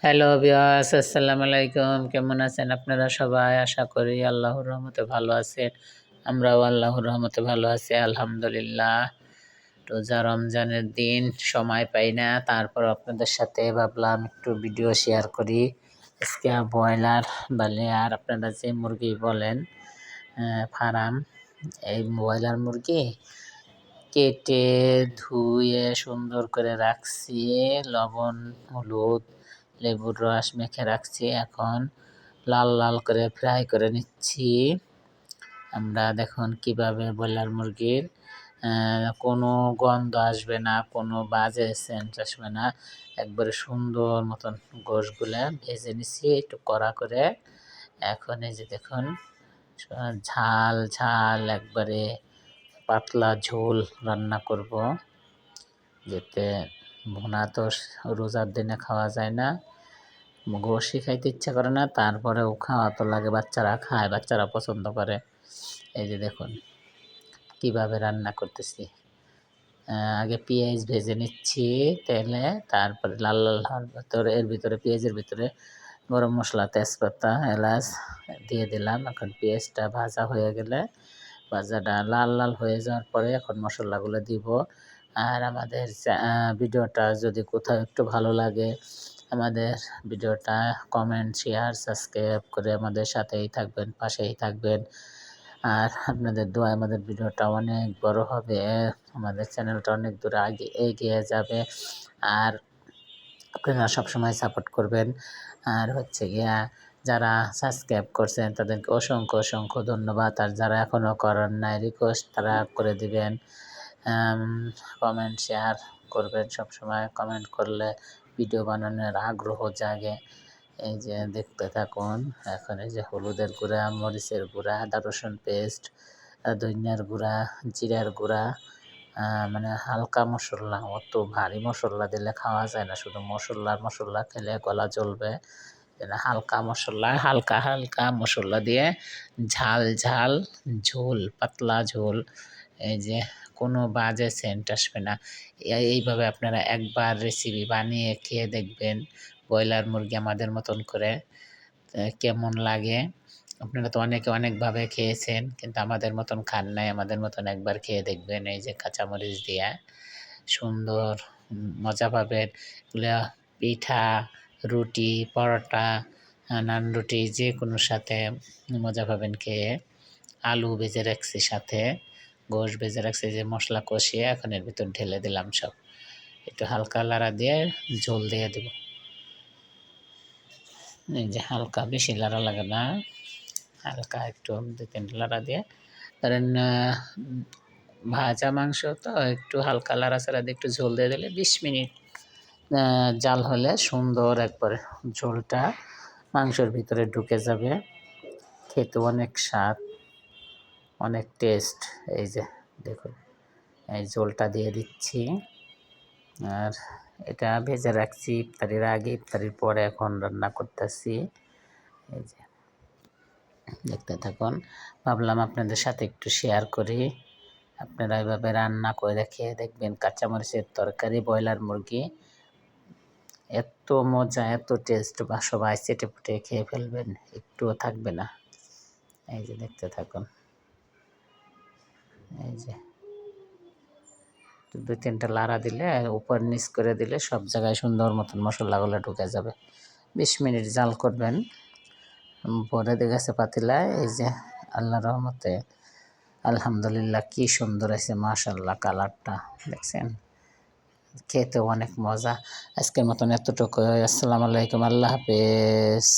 Hello viewers, আসসালামু আলাইকুম। কেমন আছেন আপনারা সবাই? আশা করি আল্লাহর রহমতে ভালো আছেন। আমরাও আল্লাহর রহমতে ভালো আছি আলহামদুলিল্লাহ। রোজা রমজানের দিন সময় পাই না, তারপর আপনাদের সাথে ভাবলাম একটু ভিডিও শেয়ার করি। আজকে ব্রয়লার বা লেয়ার আপনারা যে মুরগি বলেন ফার্ম, এই ব্রয়লার মুরগি কেটে ধুয়ে সুন্দর করে রাখছি, লবণ হলুদ লেবুর রস মেখে রাখছি। এখন লাল লাল করে ফ্রাই করে নিচ্ছি। আমরা দেখুন কিভাবে ব্রয়লার মুরগির কোনো গন্ধ আসবে না, কোনো বাজে সেন্ট আসবে না, একবারে সুন্দর মতন গোশগুলা ভেজে নিচ্ছি একটু কড়া করে। এখন এই যে দেখুন ঝাল ঝাল একবারে পাতলা ঝোল রান্না করব, যাতে ভুনা তো রোজার দিনে খাওয়া যায় না, গোশই খাইতে ইচ্ছা করে না, তারপরেও খাওয়া তো লাগে, বাচ্চারা খায়, বাচ্চারা পছন্দ করে। এই যে দেখুন কিভাবে রান্না করতেছি। আগে পেঁয়াজ ভেজে নিচ্ছি তেলে, তারপরে লাল লাল হওয়ার ভিতরে এর ভিতরে পেঁয়াজের ভিতরে গরম মশলা তেজপাতা এলাচ দিয়ে দিলাম। এখন পেঁয়াজটা ভাজা হয়ে গেলে, ভাজাটা লাল লাল হয়ে যাওয়ার পরে এখন মশলাগুলো দিব। আর আমাদের ভিডিওটা যদি কোথাও একটু ভালো লাগে, আমাদের ভিডিওটা কমেন্ট শেয়ার সাবস্ক্রাইব করে আমাদের সাথেই থাকবেন, পাশেই থাকবেন। আর আপনাদের দোয়ায় আমাদের ভিডিওটা অনেক বড় হবে, আমাদের চ্যানেলটা অনেক দূরে এগিয়ে যাবে। আর আপনারা সবসময় সাপোর্ট করবেন। আর হচ্ছে গিয়া যারা সাবস্ক্রাইব করছেন তাদেরকে অসংখ্য অসংখ্য ধন্যবাদ। আর যারা এখনও করেন নাই, রিকোয়েস্ট তারা করে দিবেন। কমেন্ট শেয়ার করবেন, সবসময় কমেন্ট করলে ভিডিও বানানোর আগ্রহ জাগে। এই যে দেখতে থাকুন। এখন এই যে হলুদের গুঁড়া, মরিচের গুঁড়া, আদা রসুন পেস্ট, ধনিয়ার গুঁড়া, জিরার গুঁড়া, মানে হালকা মশলা, অত ভারী মশলা দিলে খাওয়া যায় না, শুধু মশলা খেলে গলা জ্বলবে। হালকা মশলা, হালকা হালকা মশলা দিয়ে ঝাল ঝাল ঝোল, পাতলা ঝোল, এই যে কোনো বাজে সেন্ট আসবে না। এইভাবে আপনারা একবার রেসিপি বানিয়ে খেয়ে দেখবেন ব্রয়লার মুরগি আমাদের মতন করে, কেমন লাগে। আপনারা তো অনেকে অনেকভাবে খেয়েছেন, কিন্তু আমাদের মতন খান নাই, আমাদের মতন একবার খেয়ে দেখবেন। এই যে কাঁচামরিচ দিয়া সুন্দর মজা পাবেন। এগুলো পিঠা, রুটি, পরোটা, নান রুটি যে কোনো সাথে মজা পাবেন খেয়ে। আলু ভেজে রাখছি, সাথে গোশ ভেজে রাখছি, যে মশলা কষিয়ে এখন এর ভিতর ঢেলে দিলাম সব। একটু হালকা লাড়া দিয়ে ঝোল দিয়ে দেব। এই যে হালকা, বেশি লাড়া লাগে না, হালকা একটু 2-3 লাড়া দিয়ে ধরেন। ভাজা মাংস তো একটু হালকা লাড়াচাড়া দিয়ে একটু ঝোল দিয়ে দিলে 20 মিনিট জাল হলে সুন্দর একবারে ঝোলটা মাংসের ভিতরে ঢুকে যাবে। খেতে অনেক স্বাদ, অনেক টেস্ট। এই যে দেখুন এই ঝোলটা দিয়ে দিচ্ছি। আর এটা ভেজে রাখছি ইফতারির আগে, ইফতারির পরে এখন রান্না করতেছি। এই যে দেখতে থাকুন। ভাবলাম আপনাদের সাথে একটু শেয়ার করি। আপনারা এভাবে রান্না করে খেয়ে দেখবেন। কাঁচামরিচের তরকারি ব্রয়লার মুরগি, এত মজা, এত টেস্ট, বা সবাই চেটেপুটে খেয়ে ফেলবেন, একটুও থাকবে না। এই যে দেখতে থাকুন। এই যে 2-3টা লাড়া দিলে, উপর নিচ করে দিলে সব জায়গায় সুন্দর মতন মশলাগুলো ঢুকে যাবে। 20 মিনিট জাল করবেন। পরে দেখেছে পাতিলায়, এই যে আল্লাহর রহমতে আলহামদুলিল্লাহ কি সুন্দর আছে, মাশাআল্লাহ, কালারটা দেখছেন, খেতে অনেক মজা। আজকের মতন এতটুকু। আসসালামু আলাইকুম, আল্লাহ হাফেজ।